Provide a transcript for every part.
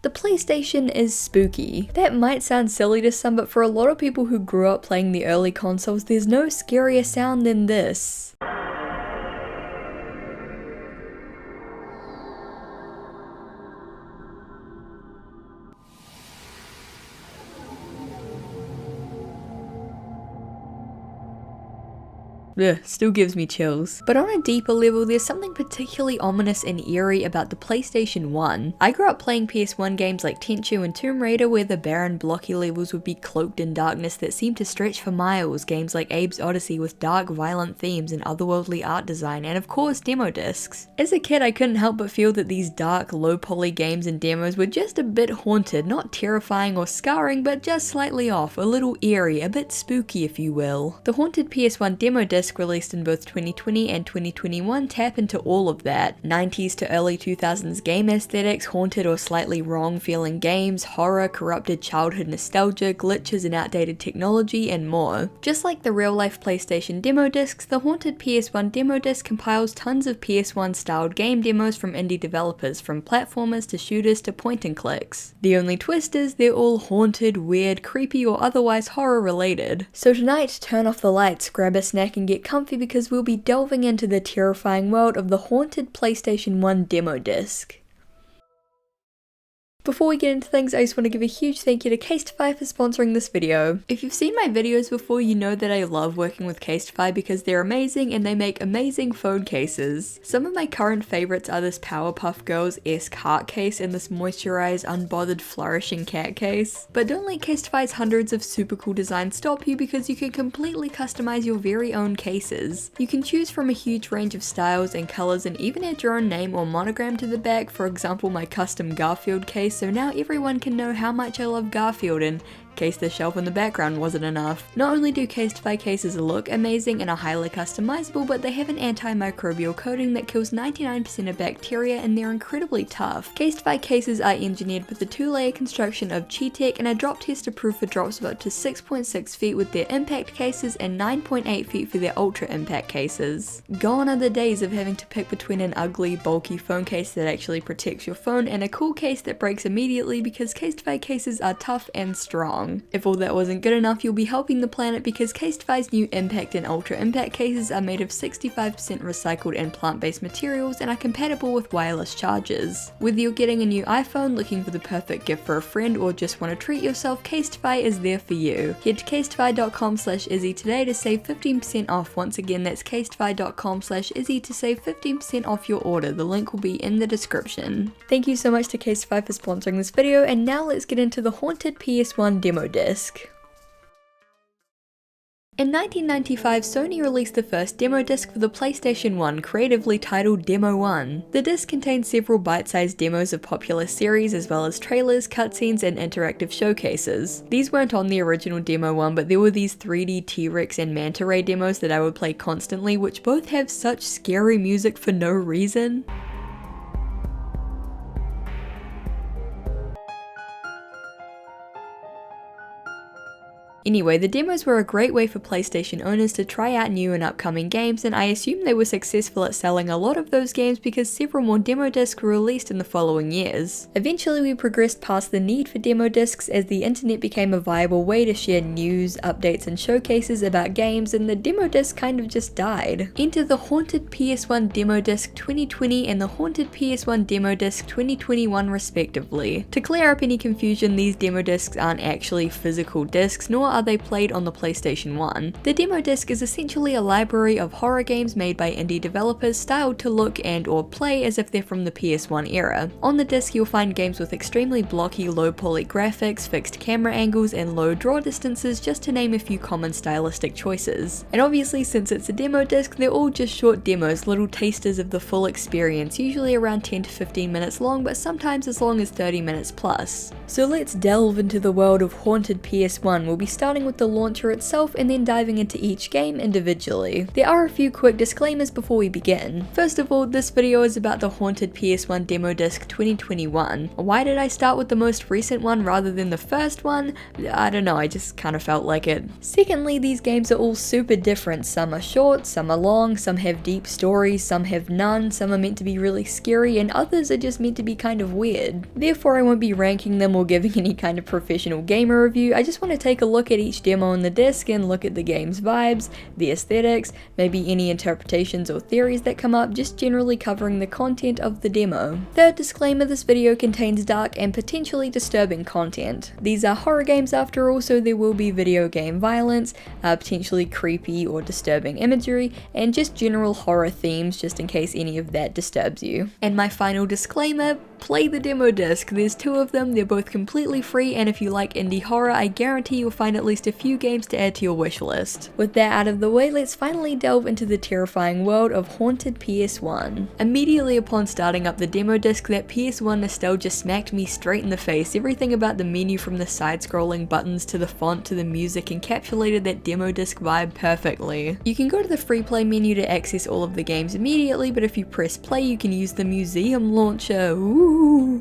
The PlayStation is spooky. That might sound silly to some, but for a lot of people who grew up playing the early consoles, there's no scarier sound than this. Ugh, still gives me chills. But on a deeper level, there's something particularly ominous and eerie about the PlayStation 1. I grew up playing PS1 games like Tantrum and Tomb Raider, where the barren, blocky levels would be cloaked in darkness that seemed to stretch for miles, games like Abe's Odyssey with dark, violent themes and otherworldly art design, and of course demo discs. As a kid, I couldn't help but feel that these dark, low-poly games and demos were just a bit haunted, not terrifying or scarring, but just slightly off, a little eerie, a bit spooky if you will. The Haunted PS1 Demo Disc, released in both 2020 and 2021, tap into all of that. 90s to early 2000s game aesthetics, haunted or slightly wrong feeling games, horror, corrupted childhood nostalgia, glitches and outdated technology, and more. Just like the real-life PlayStation demo discs, the Haunted PS1 Demo Disc compiles tons of PS1 styled game demos from indie developers, from platformers to shooters to point and clicks. The only twist is they're all haunted, weird, creepy or otherwise horror related. So tonight, turn off the lights, grab a snack and get comfy because we'll be delving into the terrifying world of the Haunted PlayStation 1 Demo Disc. Before we get into things, I just want to give a huge thank you to Casetify for sponsoring this video. If you've seen my videos before, you know that I love working with Casetify because they're amazing and they make amazing phone cases. Some of my current favorites are this Powerpuff Girls-esque heart case and this moisturized, unbothered, flourishing cat case. But don't let Casetify's hundreds of super cool designs stop you, because you can completely customize your very own cases. You can choose from a huge range of styles and colors and even add your own name or monogram to the back, for example my custom Garfield case, so now everyone can know how much I love Garfield in case the shelf in the background wasn't enough. Not only do Casetify cases look amazing and are highly customizable, but they have an antimicrobial coating that kills 99% of bacteria and they're incredibly tough. Casetify cases are engineered with the 2-layer construction of Chi-Tech and are drop test approved for drops of up to 6.6 feet with their impact cases and 9.8 feet for their ultra impact cases. Gone are the days of having to pick between an ugly, bulky phone case that actually protects your phone and a cool case that breaks immediately, because Casetify cases are tough and strong. If all that wasn't good enough, you'll be helping the planet because Casetify's new Impact and Ultra Impact cases are made of 65% recycled and plant-based materials and are compatible with wireless chargers. Whether you're getting a new iPhone, looking for the perfect gift for a friend, or just want to treat yourself, Casetify is there for you. Head to casetify.com/Izzy today to save 15% off. Once again, that's casetify.com/Izzy to save 15% off your order. The link will be in the description. Thank you so much to Casetify for sponsoring this video, and now let's get into the Haunted PS1 Demo Disc. In 1995, Sony released the first demo disc for the PlayStation 1, creatively titled Demo 1. The disc contained several bite-sized demos of popular series, as well as trailers, cutscenes, and interactive showcases. These weren't on the original Demo 1, but there were these 3D T-Rex and Manta Ray demos that I would play constantly, which both have such scary music for no reason. Anyway, the demos were a great way for PlayStation owners to try out new and upcoming games, and I assume they were successful at selling a lot of those games because several more demo discs were released in the following years. Eventually we progressed past the need for demo discs as the internet became a viable way to share news, updates and showcases about games, and the demo disc kind of just died. Enter the Haunted PS1 Demo Disc 2020 and the Haunted PS1 Demo Disc 2021 respectively. To clear up any confusion, these demo discs aren't actually physical discs, nor are they played on the PlayStation 1. The demo disc is essentially a library of horror games made by indie developers styled to look and or play as if they're from the PS1 era. On the disc you'll find games with extremely blocky low poly graphics, fixed camera angles, and low draw distances, just to name a few common stylistic choices. And obviously, since it's a demo disc, they're all just short demos, little tasters of the full experience, usually around 10 to 15 minutes long, but sometimes as long as 30 minutes plus. So let's delve into the world of Haunted PS1. We'll be starting with the launcher itself and then diving into each game individually. There are a few quick disclaimers before we begin. First of all, this video is about the Haunted PS1 Demo Disc 2021. Why did I start with the most recent one rather than the first one? I don't know, I just kind of felt like it. Secondly, these games are all super different. Some are short, some are long, some have deep stories, some have none, some are meant to be really scary, and others are just meant to be kind of weird. Therefore, I won't be ranking them or giving any kind of professional gamer review. I just want to take a look at each demo on the disc and look at the game's vibes, the aesthetics, maybe any interpretations or theories that come up, just generally covering the content of the demo. Third disclaimer, this video contains dark and potentially disturbing content. These are horror games after all, so there will be video game violence, potentially creepy or disturbing imagery, and just general horror themes, just in case any of that disturbs you. And my final disclaimer, play the demo disc. There's 2 of them, they're both completely free, and if you like indie horror, I guarantee you'll find at least a few games to add to your wish list. With that out of the way, let's finally delve into the terrifying world of Haunted PS1. Immediately upon starting up the demo disc, that PS1 nostalgia smacked me straight in the face. Everything about the menu, from the side-scrolling buttons to the font to the music, encapsulated that demo disc vibe perfectly. You can go to the free play menu to access all of the games immediately, but if you press play, you can use the museum launcher. Ooh.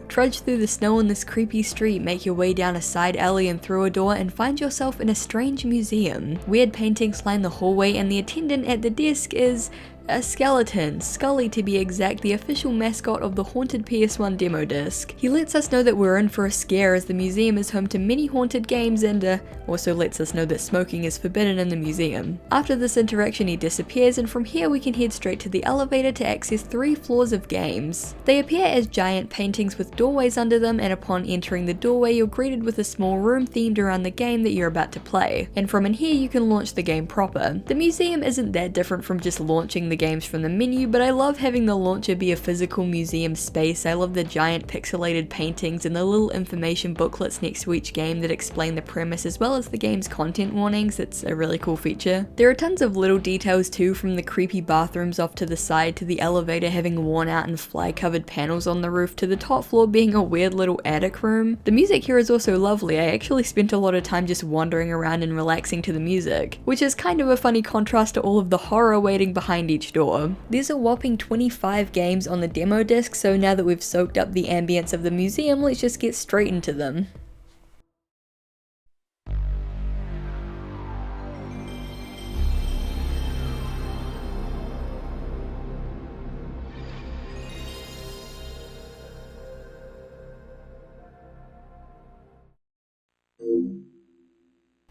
Trudge through the snow on this creepy street, make your way down a side alley and through a door, and find yourself in a strange museum. Weird paintings line the hallway, and the attendant at the desk is a skeleton, Scully to be exact, the official mascot of the Haunted PS1 demo disc. He lets us know that we're in for a scare, as the museum is home to many haunted games, and also lets us know that smoking is forbidden in the museum. After this interaction, he disappears, and from here we can head straight to the elevator to access 3 floors of games. They appear as giant paintings with doorways under them, and upon entering the doorway you're greeted with a small room themed around the game that you're about to play. And from in here you can launch the game proper. The museum isn't that different from just launching the games from the menu, but I love having the launcher be a physical museum space. I love the giant pixelated paintings and the little information booklets next to each game that explain the premise as well as the game's content warnings. It's a really cool feature. There are tons of little details too, from the creepy bathrooms off to the side to the elevator having worn out and fly covered panels on the roof to the top floor being a weird little attic room. The music here is also lovely. I actually spent a lot of time just wandering around and relaxing to the music, which is kind of a funny contrast to all of the horror waiting behind each door. There's a whopping 25 games on the demo disc, so now that we've soaked up the ambience of the museum, let's just get straight into them.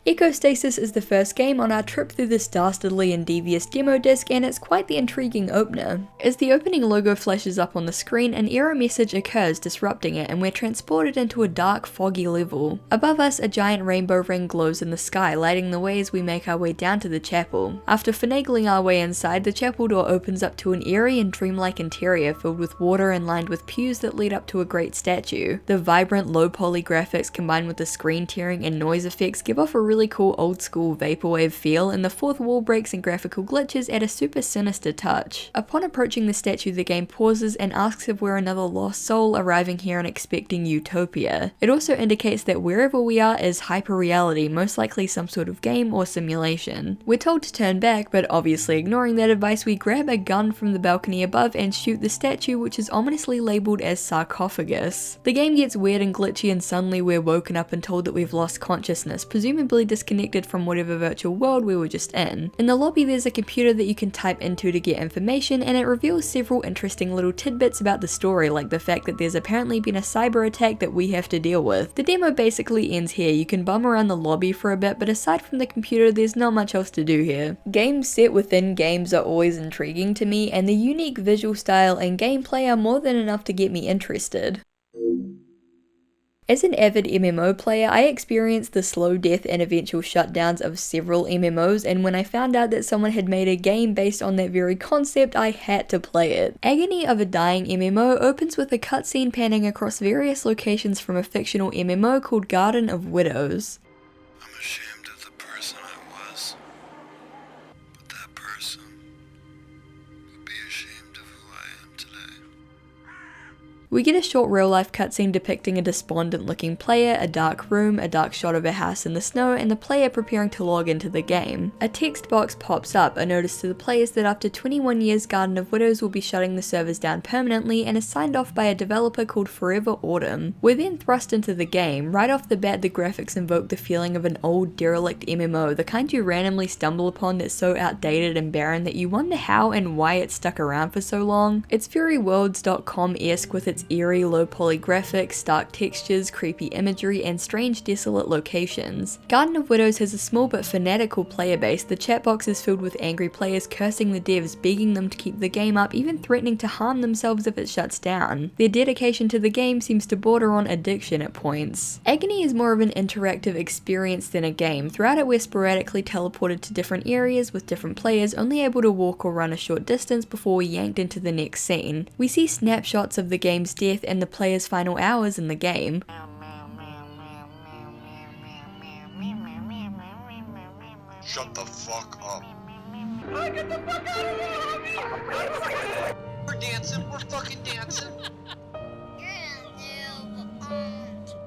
Ecostasis is the first game on our trip through this dastardly and devious demo disc, and it's quite the intriguing opener. As the opening logo flashes up on the screen, an error message occurs disrupting it, and we're transported into a dark, foggy level. Above us, a giant rainbow ring glows in the sky, lighting the way as we make our way down to the chapel. After finagling our way inside, the chapel door opens up to an eerie and dreamlike interior filled with water and lined with pews that lead up to a great statue. The vibrant, low-poly graphics combined with the screen tearing and noise effects give off a really cool old school vaporwave feel, and the fourth wall breaks and graphical glitches add a super sinister touch. Upon approaching the statue, the game pauses and asks if we're another lost soul arriving here and expecting utopia. It also indicates that wherever we are is hyperreality, most likely some sort of game or simulation. We're told to turn back, but obviously ignoring that advice, we grab a gun from the balcony above and shoot the statue, which is ominously labelled as sarcophagus. The game gets weird and glitchy, and suddenly we're woken up and told that we've lost consciousness, presumably disconnected from whatever virtual world we were just in. In the lobby there's a computer that you can type into to get information, and it reveals several interesting little tidbits about the story, like the fact that there's apparently been a cyber attack that we have to deal with. The demo basically ends here. You can bum around the lobby for a bit, but aside from the computer there's not much else to do here. Games set within games are always intriguing to me, and the unique visual style and gameplay are more than enough to get me interested. As an avid MMO player, I experienced the slow death and eventual shutdowns of several MMOs, and when I found out that someone had made a game based on that very concept, I had to play it. Agony of a Dying MMO opens with a cutscene panning across various locations from a fictional MMO called Garden of Widows. I'm ashamed of the person I was, but that person would be ashamed of who I am today. We get a short real-life cutscene depicting a despondent-looking player, a dark room, a dark shot of a house in the snow, and the player preparing to log into the game. A text box pops up, a notice to the players that after 21 years Garden of Widows will be shutting the servers down permanently, and is signed off by a developer called Forever Autumn. We're then thrust into the game. Right off the bat, the graphics invoke the feeling of an old derelict MMO, the kind you randomly stumble upon that's so outdated and barren that you wonder how and why it stuck around for so long. It's furyworlds.com-esque with its eerie, low-poly graphics, stark textures, creepy imagery, and strange desolate locations. Garden of Widows has a small but fanatical player base. The chat box is filled with angry players cursing the devs, begging them to keep the game up, even threatening to harm themselves if it shuts down. Their dedication to the game seems to border on addiction at points. Agony is more of an interactive experience than a game. Throughout it, we're sporadically teleported to different areas with different players, only able to walk or run a short distance before we're yanked into the next scene. We see snapshots of the game's death and the player's final hours in the game. Shut the fuck up. Get the fuck out of here! We're dancing, we're fucking dancing.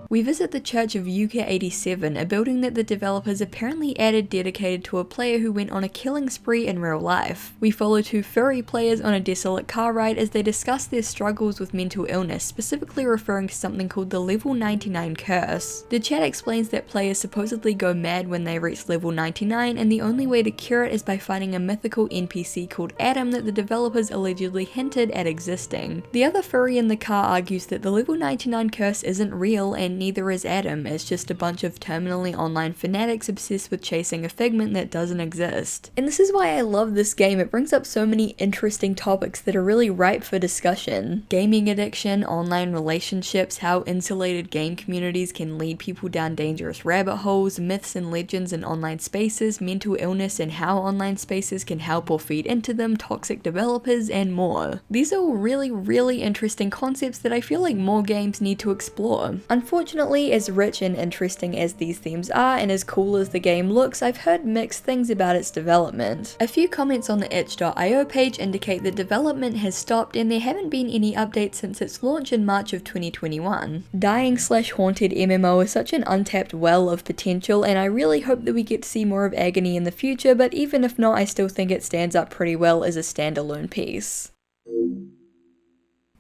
We visit the Church of Yuka 87, a building that the developers apparently added dedicated to a player who went on a killing spree in real life. We follow two furry players on a desolate car ride as they discuss their struggles with mental illness, specifically referring to something called the level 99 curse. The chat explains that players supposedly go mad when they reach level 99, and the only way to cure it is by finding a mythical NPC called Adam that the developers allegedly hinted at existing. The other furry in the car argues that the level 99 curse isn't real, and neither is Adam. It's just a bunch of terminally online fanatics obsessed with chasing a figment that doesn't exist. And this is why I love this game. It brings up so many interesting topics that are really ripe for discussion. Gaming addiction, online relationships, how insulated game communities can lead people down dangerous rabbit holes, myths and legends in online spaces, mental illness and how online spaces can help or feed into them, toxic developers, and more. These are all really interesting concepts that I feel like more games need to explore. Unfortunately, as rich and interesting as these themes are, and as cool as the game looks, I've heard mixed things about its development. A few comments on the itch.io page indicate that development has stopped and there haven't been any updates since its launch in March of 2021. Dying/haunted MMO is such an untapped well of potential, and I really hope that we get to see more of Agony in the future, but even if not, I still think it stands up pretty well as a standalone piece.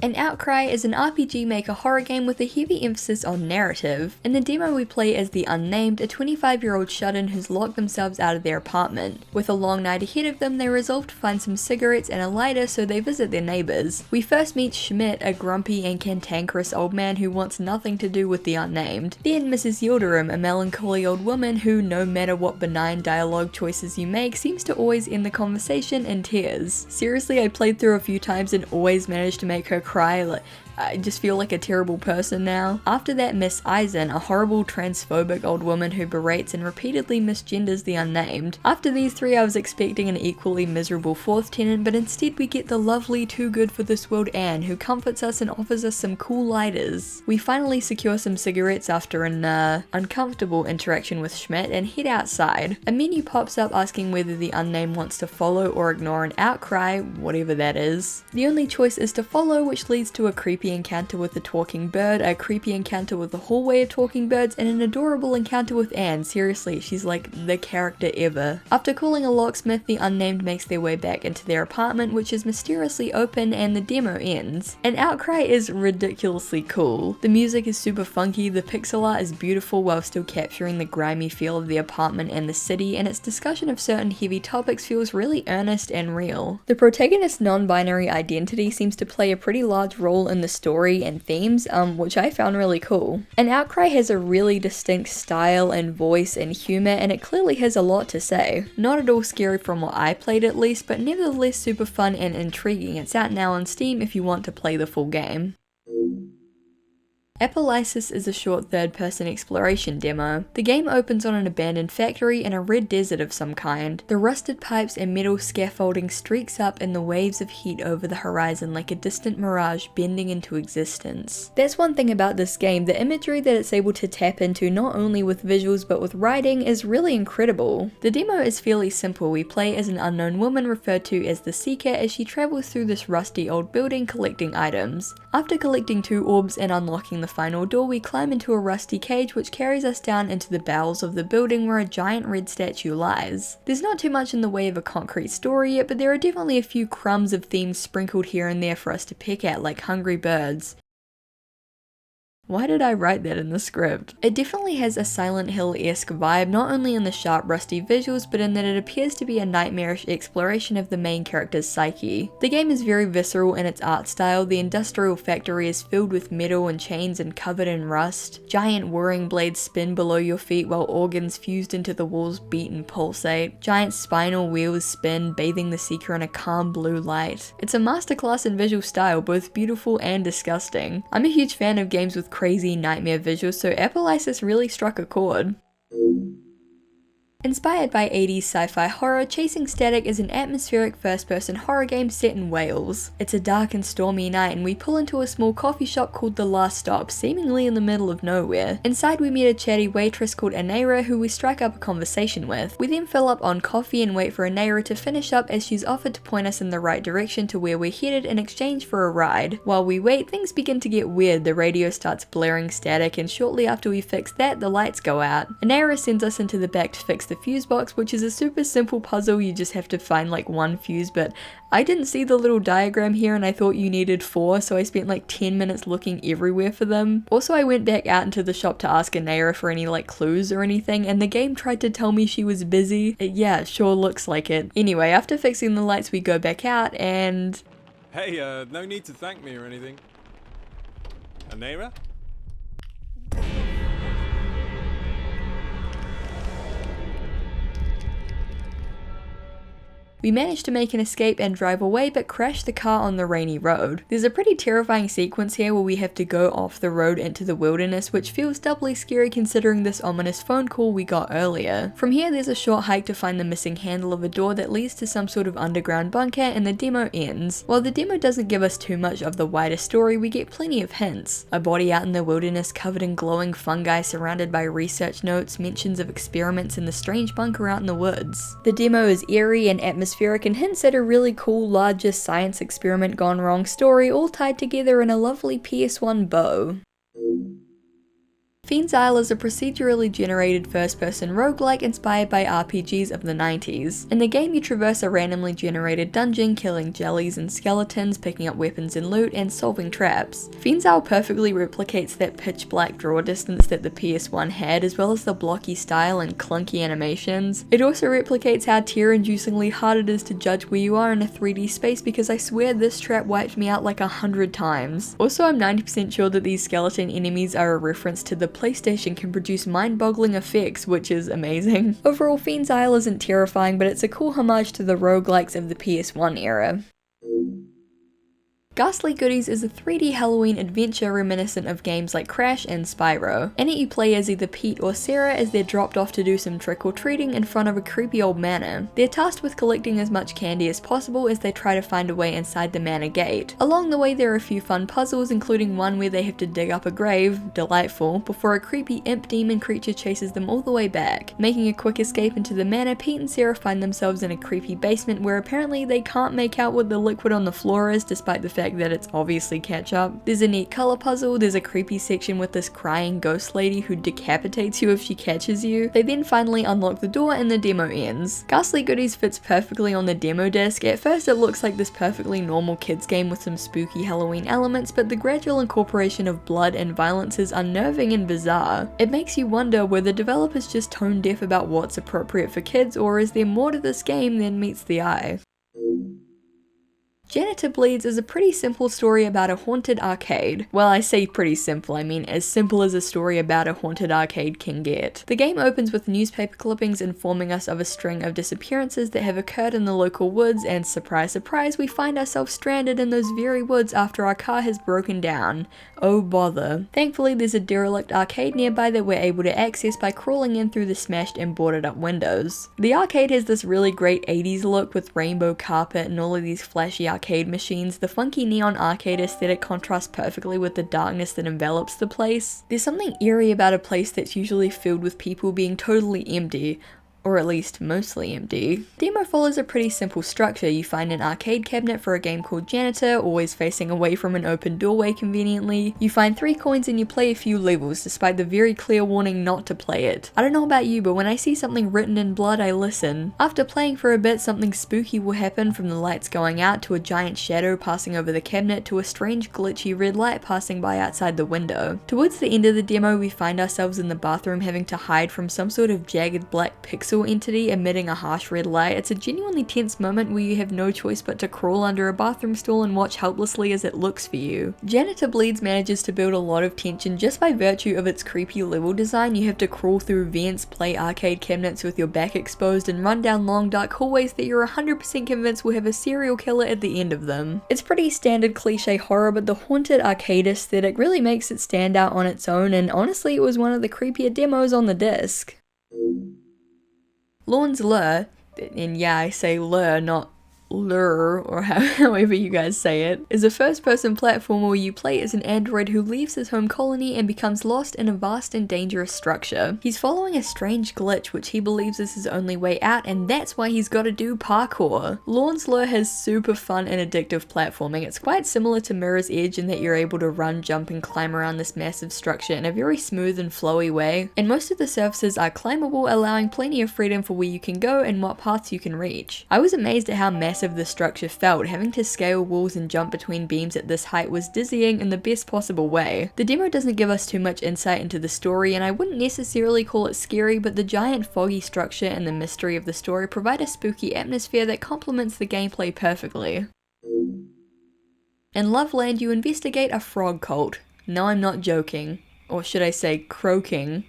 And Outcry is an RPG Maker horror game with a heavy emphasis on narrative. In the demo we play as the Unnamed, a 25-year-old shut-in who's locked themselves out of their apartment. With a long night ahead of them, they resolve to find some cigarettes and a lighter, so they visit their neighbours. We first meet Schmidt, a grumpy and cantankerous old man who wants nothing to do with the Unnamed. Then Mrs. Yildirim, a melancholy old woman who, no matter what benign dialogue choices you make, seems to always end the conversation in tears. Seriously, I played through a few times and always managed to make her cry. I just feel like a terrible person now. After that, Miss Eisen, a horrible transphobic old woman who berates and repeatedly misgenders the Unnamed. After these three, I was expecting an equally miserable fourth tenant, but instead we get the lovely, too good for this world Anne, who comforts us and offers us some cool lighters. We finally secure some cigarettes after an uncomfortable interaction with Schmidt and head outside. A menu pops up asking whether the Unnamed wants to follow or ignore an Outcry, whatever that is. The only choice is to follow, which leads to a creepy encounter with the talking bird, a creepy encounter with the hallway of talking birds, and an adorable encounter with Anne. Seriously, she's like the character ever. After calling a locksmith, the Unnamed makes their way back into their apartment, which is mysteriously open, and the demo ends. And Outcry is ridiculously cool. The music is super funky, the pixel art is beautiful while still capturing the grimy feel of the apartment and the city, and its discussion of certain heavy topics feels really earnest and real. The protagonist's non-binary identity seems to play a pretty large role in the story and themes, which I found really cool. And Outcry has a really distinct style and voice and humor, and it clearly has a lot to say. Not at all scary from what I played at least, but nevertheless super fun and intriguing. It's out now on Steam if you want to play the full game. Apolysis is a short third-person exploration demo. The game opens on an abandoned factory in a red desert of some kind. The rusted pipes and metal scaffolding streaks up in the waves of heat over the horizon like a distant mirage bending into existence. That's one thing about this game, the imagery that it's able to tap into not only with visuals but with writing is really incredible. The demo is fairly simple. We play as an unknown woman referred to as the Seeker as she travels through this rusty old building collecting items. After collecting 2 orbs and unlocking the final door, we climb into a rusty cage which carries us down into the bowels of the building where a giant red statue lies. There's not too much in the way of a concrete story yet, but there are definitely a few crumbs of themes sprinkled here and there for us to pick at, like hungry birds. Why did I write that in the script? It definitely has a Silent Hill-esque vibe, not only in the sharp rusty visuals, but in that it appears to be a nightmarish exploration of the main character's psyche. The game is very visceral in its art style. The industrial factory is filled with metal and chains and covered in rust. Giant whirring blades spin below your feet while organs fused into the walls beat and pulsate. Giant spinal wheels spin, bathing the Seeker in a calm blue light. It's a masterclass in visual style, both beautiful and disgusting. I'm a huge fan of games with crazy nightmare visuals, so Apolysis really struck a chord. Inspired by 80s sci-fi horror, Chasing Static is an atmospheric first-person horror game set in Wales. It's a dark and stormy night and we pull into a small coffee shop called The Last Stop, seemingly in the middle of nowhere. Inside we meet a chatty waitress called Anera who we strike up a conversation with. We then fill up on coffee and wait for Anera to finish up as she's offered to point us in the right direction to where we're headed in exchange for a ride. While we wait, things begin to get weird. The radio starts blaring static and shortly after we fix that, the lights go out. Anera sends us into the back to fix the fuse box, which is a super simple puzzle. You just have to find like 1 fuse, but I didn't see the little diagram here and I thought you needed 4, so I spent like 10 minutes looking everywhere for them. Also, I went back out into the shop to ask Anera for any like clues or anything, and the game tried to tell me she was busy. Yeah, it sure looks like it. Anyway, after fixing the lights we go back out and... Hey, no need to thank me or anything. Anera? We manage to make an escape and drive away, but crash the car on the rainy road. There's a pretty terrifying sequence here where we have to go off the road into the wilderness, which feels doubly scary considering this ominous phone call we got earlier. From here there's a short hike to find the missing handle of a door that leads to some sort of underground bunker, and the demo ends. While the demo doesn't give us too much of the wider story, we get plenty of hints. A body out in the wilderness covered in glowing fungi surrounded by research notes, mentions of experiments in the strange bunker out in the woods. The demo is eerie and atmospheric and hints at a really cool larger science experiment gone wrong story, all tied together in a lovely PS1 bow. Fiend's Isle is a procedurally generated first-person roguelike inspired by RPGs of the 90s. In the game you traverse a randomly generated dungeon, killing jellies and skeletons, picking up weapons and loot, and solving traps. Fiend's Isle perfectly replicates that pitch-black draw distance that the PS1 had, as well as the blocky style and clunky animations. It also replicates how tear-inducingly hard it is to judge where you are in a 3D space, because I swear this trap wiped me out like 100 times. Also, I'm 90% sure that these skeleton enemies are a reference to the PlayStation can produce mind-boggling effects, which is amazing. Overall, Fiend's Isle isn't terrifying, but it's a cool homage to the roguelikes of the PS1 era. Ghastly Goodies is a 3D Halloween adventure reminiscent of games like Crash and Spyro. In it you play as either Pete or Sarah as they're dropped off to do some trick-or-treating in front of a creepy old manor. They're tasked with collecting as much candy as possible as they try to find a way inside the manor gate. Along the way there are a few fun puzzles, including one where they have to dig up a grave, delightful, before a creepy imp demon creature chases them all the way back. Making a quick escape into the manor, Pete and Sarah find themselves in a creepy basement where apparently they can't make out what the liquid on the floor is, despite the fact that it's obviously ketchup. There's a neat color puzzle, there's a creepy section with this crying ghost lady who decapitates you if she catches you. They then finally unlock the door and the demo ends. Ghastly Goodies fits perfectly on the demo disc. At first it looks like this perfectly normal kids game with some spooky Halloween elements, but the gradual incorporation of blood and violence is unnerving and bizarre. It makes you wonder were the developers just tone deaf about what's appropriate for kids, or is there more to this game than meets the eye? Janitor Bleeds is a pretty simple story about a haunted arcade. Well, I say pretty simple, I mean as simple as a story about a haunted arcade can get. The game opens with newspaper clippings informing us of a string of disappearances that have occurred in the local woods, and surprise surprise, we find ourselves stranded in those very woods after our car has broken down. Oh bother. Thankfully there's a derelict arcade nearby that we're able to access by crawling in through the smashed and boarded up windows. The arcade has this really great 80s look with rainbow carpet and all of these flashy arcade machines. The funky neon arcade aesthetic contrasts perfectly with the darkness that envelops the place. There's something eerie about a place that's usually filled with people being totally empty, or at least mostly empty. Demo follows a pretty simple structure. You find an arcade cabinet for a game called Janitor, always facing away from an open doorway conveniently. You find 3 coins and you play a few levels, despite the very clear warning not to play it. I don't know about you, but when I see something written in blood, I listen. After playing for a bit, something spooky will happen, from the lights going out to a giant shadow passing over the cabinet to a strange glitchy red light passing by outside the window. Towards the end of the demo, we find ourselves in the bathroom having to hide from some sort of jagged black pixel entity emitting a harsh red light. It's a genuinely tense moment where you have no choice but to crawl under a bathroom stall and watch helplessly as it looks for you. Janitor Bleeds manages to build a lot of tension just by virtue of its creepy level design. You have to crawl through vents, play arcade cabinets with your back exposed, and run down long dark hallways that you're 100% convinced will have a serial killer at the end of them. It's pretty standard cliche horror, but the haunted arcade aesthetic really makes it stand out on its own, and honestly it was one of the creepier demos on the disc. Lorn's Lure, and yeah, I say lure, not lure, or however you guys say it, is a first-person platformer where you play as an android who leaves his home colony and becomes lost in a vast and dangerous structure. He's following a strange glitch which he believes is his only way out, and that's why he's got to do parkour. Lorn's Lure has super fun and addictive platforming. It's quite similar to Mirror's Edge in that you're able to run, jump, and climb around this massive structure in a very smooth and flowy way, and most of the surfaces are climbable, allowing plenty of freedom for where you can go and what paths you can reach. I was amazed at how massive the structure felt. Having to scale walls and jump between beams at this height was dizzying in the best possible way. The demo doesn't give us too much insight into the story, and I wouldn't necessarily call it scary, but the giant foggy structure and the mystery of the story provide a spooky atmosphere that complements the gameplay perfectly. In Loveland, you investigate a frog cult. No, I'm not joking. Or should I say croaking.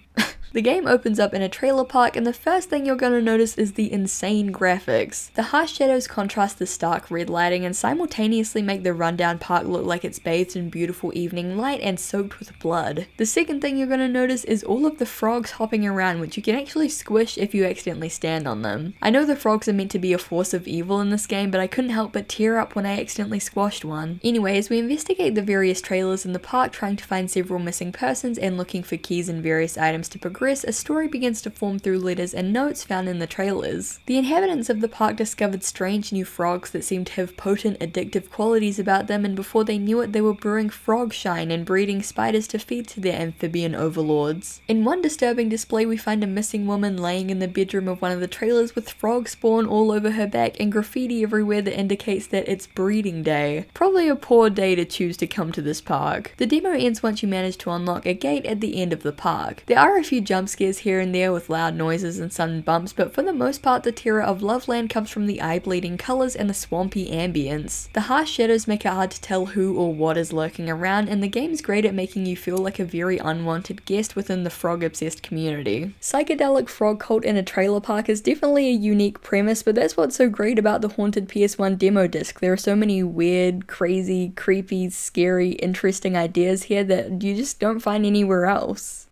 The game opens up in a trailer park, and the first thing you're gonna notice is the insane graphics. The harsh shadows contrast the stark red lighting and simultaneously make the rundown park look like it's bathed in beautiful evening light and soaked with blood. The second thing you're gonna notice is all of the frogs hopping around, which you can actually squish if you accidentally stand on them. I know the frogs are meant to be a force of evil in this game, but I couldn't help but tear up when I accidentally squashed one. Anyway, as we investigate the various trailers in the park, trying to find several missing persons and looking for keys and various items to progress, a story begins to form through letters and notes found in the trailers. The inhabitants of the park discovered strange new frogs that seemed to have potent addictive qualities about them, and before they knew it they were brewing frog shine and breeding spiders to feed to their amphibian overlords. In one disturbing display we find a missing woman laying in the bedroom of one of the trailers with frog spawn all over her back and graffiti everywhere that indicates that it's breeding day. Probably a poor day to choose to come to this park. The demo ends once you manage to unlock a gate at the end of the park. There are a few jump scares here and there with loud noises and sudden bumps, but for the most part the terror of Loveland comes from the eye-bleeding colours and the swampy ambience. The harsh shadows make it hard to tell who or what is lurking around, and the game's great at making you feel like a very unwanted guest within the frog-obsessed community. Psychedelic frog cult in a trailer park is definitely a unique premise, but that's what's so great about the Haunted PS1 Demo Disc. There are so many weird, crazy, creepy, scary, interesting ideas here that you just don't find anywhere else.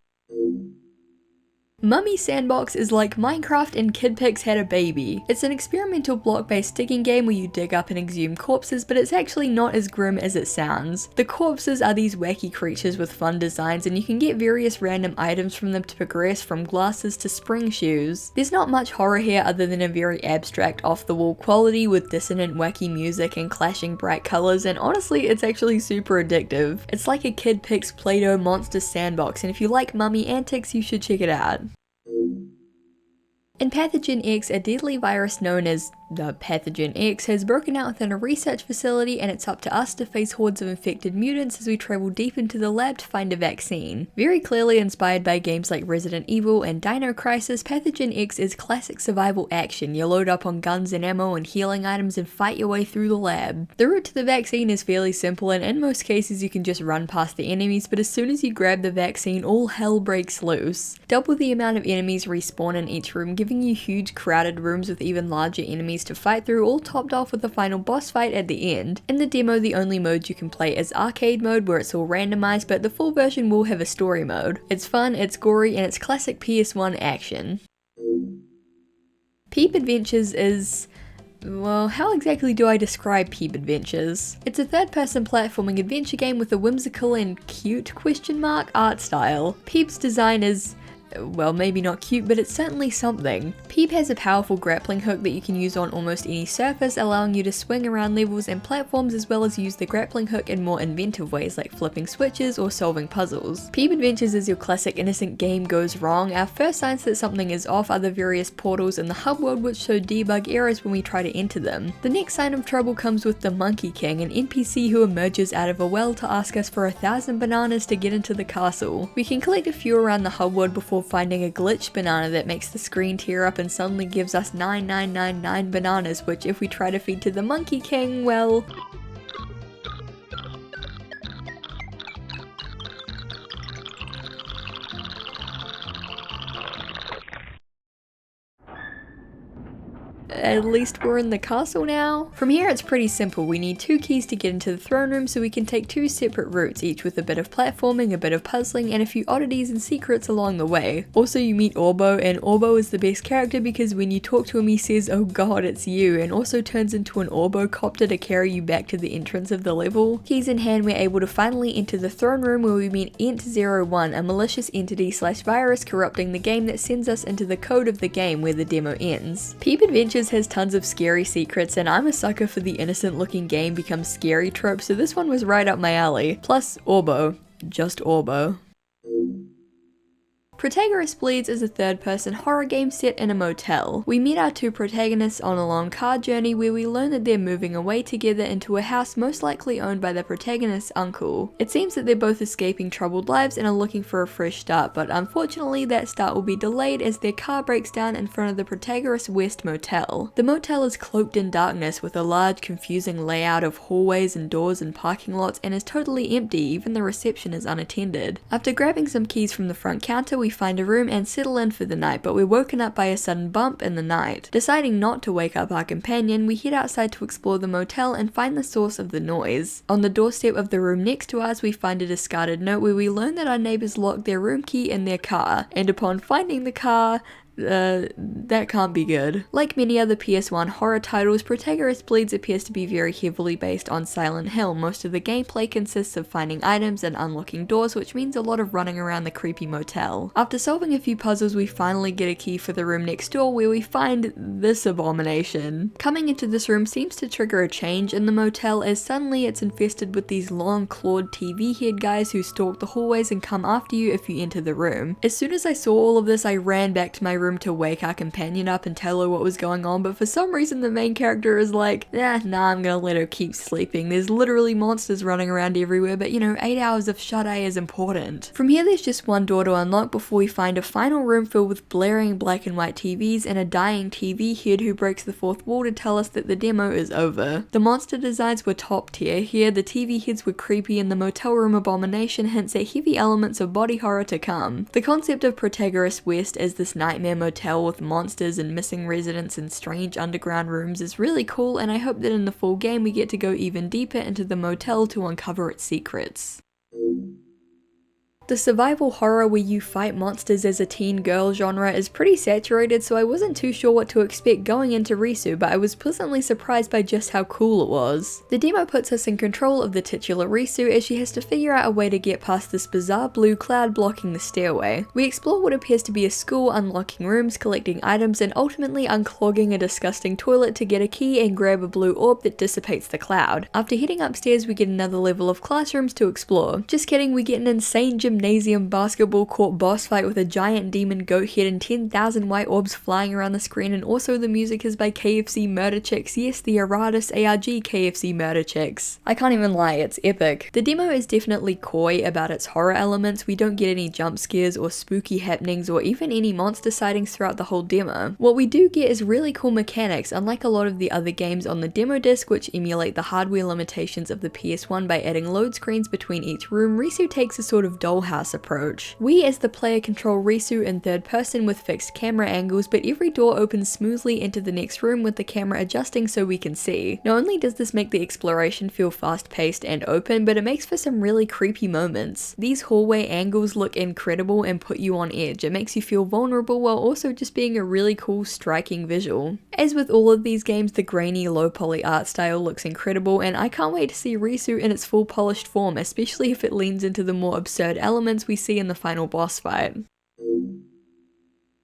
Mummy Sandbox is like Minecraft and Kid Pix had a baby. It's an experimental block-based digging game where you dig up and exhume corpses, but it's actually not as grim as it sounds. The corpses are these wacky creatures with fun designs, and you can get various random items from them to progress, from glasses to spring shoes. There's not much horror here other than a very abstract, off-the-wall quality with dissonant, wacky music and clashing bright colours, and honestly it's actually super addictive. It's like a Kid Pix Play-Doh monster sandbox, and if you like mummy antics you should check it out. In Pathogen X, a deadly virus known as the Pathogen X, has broken out within a research facility, and it's up to us to face hordes of infected mutants as we travel deep into the lab to find a vaccine. Very clearly inspired by games like Resident Evil and Dino Crisis, Pathogen X is classic survival action. You load up on guns and ammo and healing items and fight your way through the lab. The route to the vaccine is fairly simple, and in most cases you can just run past the enemies, but as soon as you grab the vaccine, all hell breaks loose. Double the amount of enemies respawn in each room, giving you huge crowded rooms with even larger enemies to fight through, all topped off with the final boss fight at the end. In the demo, the only mode you can play is arcade mode, where it's all randomized, but the full version will have a story mode. It's fun, it's gory, and it's classic PS1 action. Peeb Adventures is... well, how exactly do I describe Peeb Adventures? It's a third-person platforming adventure game with a whimsical and cute art style. Peeb's design is... well, maybe not cute, but it's certainly something. Peeb has a powerful grappling hook that you can use on almost any surface, allowing you to swing around levels and platforms, as well as use the grappling hook in more inventive ways like flipping switches or solving puzzles. Peeb Adventures is your classic innocent game goes wrong. Our first signs that something is off are the various portals in the hub world, which show debug errors when we try to enter them. The next sign of trouble comes with the Monkey King, an NPC who emerges out of a well to ask us for 1,000 bananas to get into the castle. We can collect a few around the hub world before finding a glitched banana that makes the screen tear up and suddenly gives us 9999 bananas, which if we try to feed to the Monkey King, well... at least we're in the castle now. From here it's pretty simple. We need 2 keys to get into the throne room, so we can take 2 separate routes, each with a bit of platforming, a bit of puzzling, and a few oddities and secrets along the way. Also you meet Orbo, and Orbo is the best character because when you talk to him he says, "Oh god, it's you," and also turns into an Orbo copter to carry you back to the entrance of the level. Keys in hand, we're able to finally enter the throne room, where we meet Ent01, a malicious entity / virus corrupting the game that sends us into the code of the game where the demo ends. Peeb Adventures has tons of scary secrets, and I'm a sucker for the innocent looking game becomes scary trope, so this one was right up my alley. Plus Orbo. Just Orbo. Protagonist Bleeds is a third-person horror game set in a motel. We meet our 2 protagonists on a long car journey where we learn that they're moving away together into a house most likely owned by the protagonist's uncle. It seems that they're both escaping troubled lives and are looking for a fresh start, but unfortunately that start will be delayed as their car breaks down in front of the protagonist's West motel. The motel is cloaked in darkness with a large confusing layout of hallways and doors and parking lots, and is totally empty. Even the reception is unattended. After grabbing some keys from the front counter, we find a room and settle in for the night, but we're woken up by a sudden bump in the night. Deciding not to wake up our companion, we head outside to explore the motel and find the source of the noise. On the doorstep of the room next to us, we find a discarded note where we learn that our neighbors locked their room key in their car, and upon finding the car, that can't be good. Like many other PS1 horror titles, Protagonist Bleeds appears to be very heavily based on Silent Hill. Most of the gameplay consists of finding items and unlocking doors, which means a lot of running around the creepy motel. After solving a few puzzles, we finally get a key for the room next door, where we find this abomination. Coming into this room seems to trigger a change in the motel, as suddenly it's infested with these long clawed TV head guys who stalk the hallways and come after you if you enter the room. As soon as I saw all of this, I ran back to my room to wake our companion up and tell her what was going on, but for some reason the main character is like, nah, I'm gonna let her keep sleeping. There's literally monsters running around everywhere, but you know, 8 hours of shut-eye is important. From here there's just one door to unlock before we find a final room filled with blaring black and white TVs and a dying TV head who breaks the 4th wall to tell us that the demo is over. The monster designs were top tier here, the TV heads were creepy, and the motel room abomination hints at heavy elements of body horror to come. The concept of Protagonist West as this nightmare motel with monsters and missing residents and strange underground rooms is really cool, and I hope that in the full game we get to go even deeper into the motel to uncover its secrets. The survival horror where you fight monsters as a teen girl genre is pretty saturated, so I wasn't too sure what to expect going into Risu, but I was pleasantly surprised by just how cool it was. The demo puts us in control of the titular Risu as she has to figure out a way to get past this bizarre blue cloud blocking the stairway. We explore what appears to be a school, unlocking rooms, collecting items, and ultimately unclogging a disgusting toilet to get a key and grab a blue orb that dissipates the cloud. After heading upstairs we get another level of classrooms to explore. Just kidding, we get an insane gymnasium gymnasium basketball court boss fight with a giant demon goat head and 10,000 white orbs flying around the screen, and also the music is by KFC Murder Chicks, yes, the Aratus ARG KFC Murder Chicks. I can't even lie, it's epic. The demo is definitely coy about its horror elements. We don't get any jump scares or spooky happenings or even any monster sightings throughout the whole demo. What we do get is really cool mechanics, unlike a lot of the other games on the demo disc which emulate the hardware limitations of the PS1 by adding load screens between each room. Risu takes a sort of dollhouse approach. We as the player control Risu in third person with fixed camera angles, but every door opens smoothly into the next room with the camera adjusting so we can see. Not only does this make the exploration feel fast paced and open, but it makes for some really creepy moments. These hallway angles look incredible and put you on edge. It makes you feel vulnerable while also just being a really cool, striking visual. As with all of these games, the grainy, low poly art style looks incredible, and I can't wait to see Risu in its full polished form, especially if it leans into the more absurd elements we see in the final boss fight.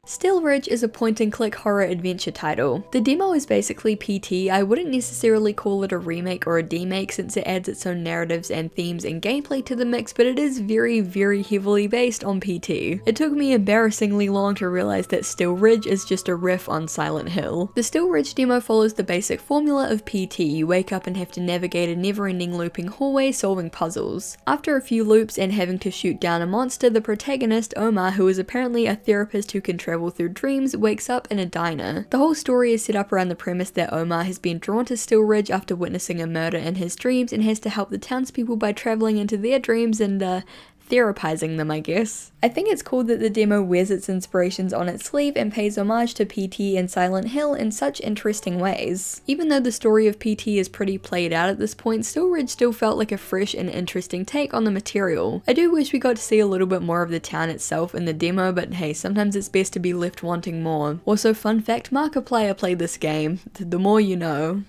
Still Ridge is a point-and-click horror adventure title. The demo is basically PT. I wouldn't necessarily call it a remake or a demake since it adds its own narratives and themes and gameplay to the mix, but it is very, very heavily based on PT. It took me embarrassingly long to realize that Still Ridge is just a riff on Silent Hill. The Still Ridge demo follows the basic formula of PT. You wake up and have to navigate a never-ending looping hallway solving puzzles. After a few loops and having to shoot down a monster, the protagonist, Omar, who is apparently a therapist who can travel through dreams, wakes up in a diner. The whole story is set up around the premise that Omar has been drawn to Still Ridge after witnessing a murder in his dreams and has to help the townspeople by traveling into their dreams and therapizing them, I guess. I think it's cool that the demo wears its inspirations on its sleeve and pays homage to PT and Silent Hill in such interesting ways. Even though the story of PT is pretty played out at this point, Still Ridge still felt like a fresh and interesting take on the material. I do wish we got to see a little bit more of the town itself in the demo, but hey, sometimes it's best to be left wanting more. Also, fun fact, Markiplier played this game. The more you know.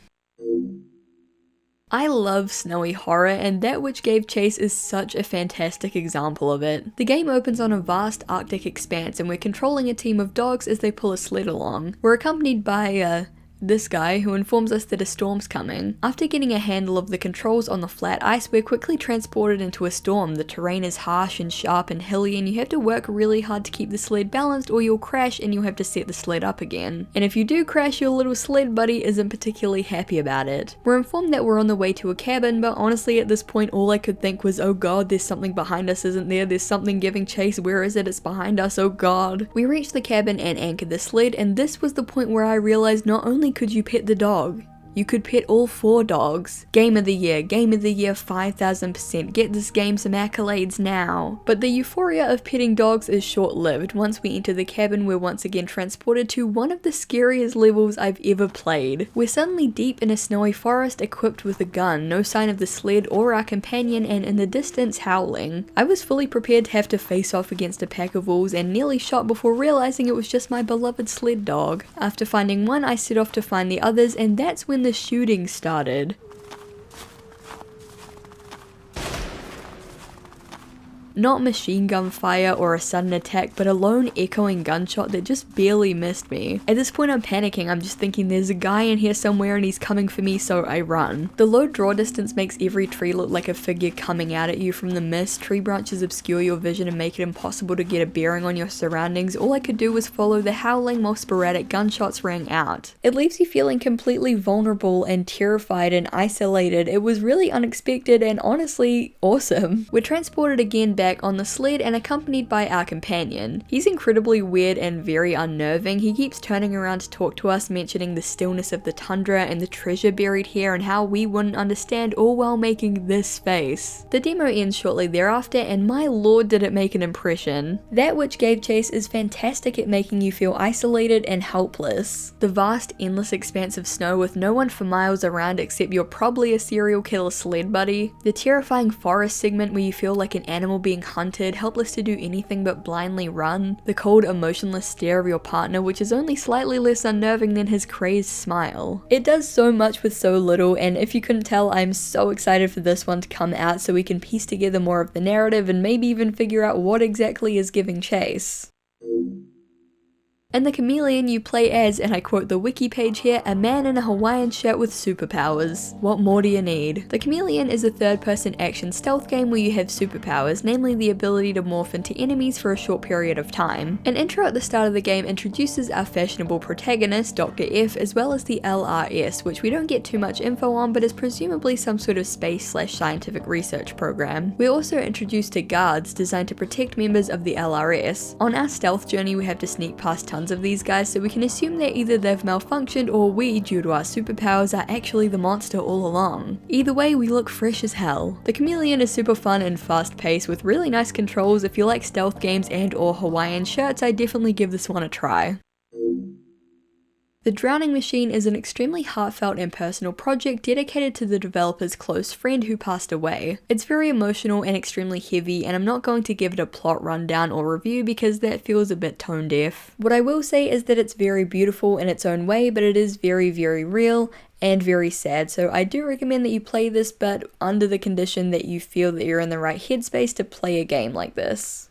I love snowy horror, and That Which Gave Chase is such a fantastic example of it. The game opens on a vast Arctic expanse and we're controlling a team of dogs as they pull a sled along. We're accompanied by, this guy who informs us that a storm's coming. After getting a handle of the controls on the flat ice, we're quickly transported into a storm. The terrain is harsh and sharp and hilly, and you have to work really hard to keep the sled balanced or you'll crash and you'll have to set the sled up again. And if you do crash, your little sled buddy isn't particularly happy about it. We're informed that we're on the way to a cabin, but honestly at this point all I could think was, oh god, there's something behind us, isn't there? There's something giving chase, where is it? It's behind us, oh god. We reach the cabin and anchor the sled, and this was the point where I realized not only could you pet the dog, you could pet all 4 dogs. Game of the year 5000%, get this game some accolades now. But the euphoria of petting dogs is short-lived. Once we enter the cabin, we're once again transported to one of the scariest levels I've ever played. We're suddenly deep in a snowy forest equipped with a gun, no sign of the sled or our companion, and in the distance howling. I was fully prepared to have to face off against a pack of wolves and nearly shot before realizing it was just my beloved sled dog. After finding one, I set off to find the others, and that's when the shooting started. Not machine gun fire or a sudden attack, but a lone echoing gunshot that just barely missed me. At this point I'm panicking. I'm just thinking there's a guy in here somewhere and he's coming for me, so I run. The low draw distance makes every tree look like a figure coming out at you from the mist. Tree branches obscure your vision and make it impossible to get a bearing on your surroundings. All I could do was follow the howling while sporadic gunshots rang out. It leaves you feeling completely vulnerable and terrified and isolated. It was really unexpected and honestly awesome. We're transported again back on the sled and accompanied by our companion. He's incredibly weird and very unnerving. He keeps turning around to talk to us, mentioning the stillness of the tundra and the treasure buried here and how we wouldn't understand, all while making this face. The demo ends shortly thereafter, and my lord did it make an impression. That Which Gave Chase is fantastic at making you feel isolated and helpless. The vast, endless expanse of snow with no one for miles around except you're probably a serial killer sled buddy. The terrifying forest segment where you feel like an animal being hunted, helpless to do anything but blindly run. The cold, emotionless stare of your partner, which is only slightly less unnerving than his crazed smile. It does so much with so little, and if you couldn't tell, I'm so excited for this one to come out so we can piece together more of the narrative and maybe even figure out what exactly is giving chase. In the Chameleon, you play as, and I quote the wiki page here, a man in a Hawaiian shirt with superpowers. What more do you need? The Chameleon is a third-person action stealth game where you have superpowers, namely the ability to morph into enemies for a short period of time. An intro at the start of the game introduces our fashionable protagonist, Dr. F, as well as the LRS, which we don't get too much info on, but is presumably some sort of space/scientific research program. We're also introduced to guards designed to protect members of the LRS. On our stealth journey, we have to sneak past tons of these guys, so we can assume that either they've malfunctioned or we, due to our superpowers, are actually the monster all along. Either way, we look fresh as hell. The Chameleon is super fun and fast paced with really nice controls. If you like stealth games and or Hawaiian shirts, I definitely give this one a try. The Drowning Machine is an extremely heartfelt and personal project dedicated to the developer's close friend who passed away. It's very emotional and extremely heavy, and I'm not going to give it a plot rundown or review because that feels a bit tone deaf. What I will say is that it's very beautiful in its own way, but it is very, very real and very sad, so I do recommend that you play this, but under the condition that you feel that you're in the right headspace to play a game like this.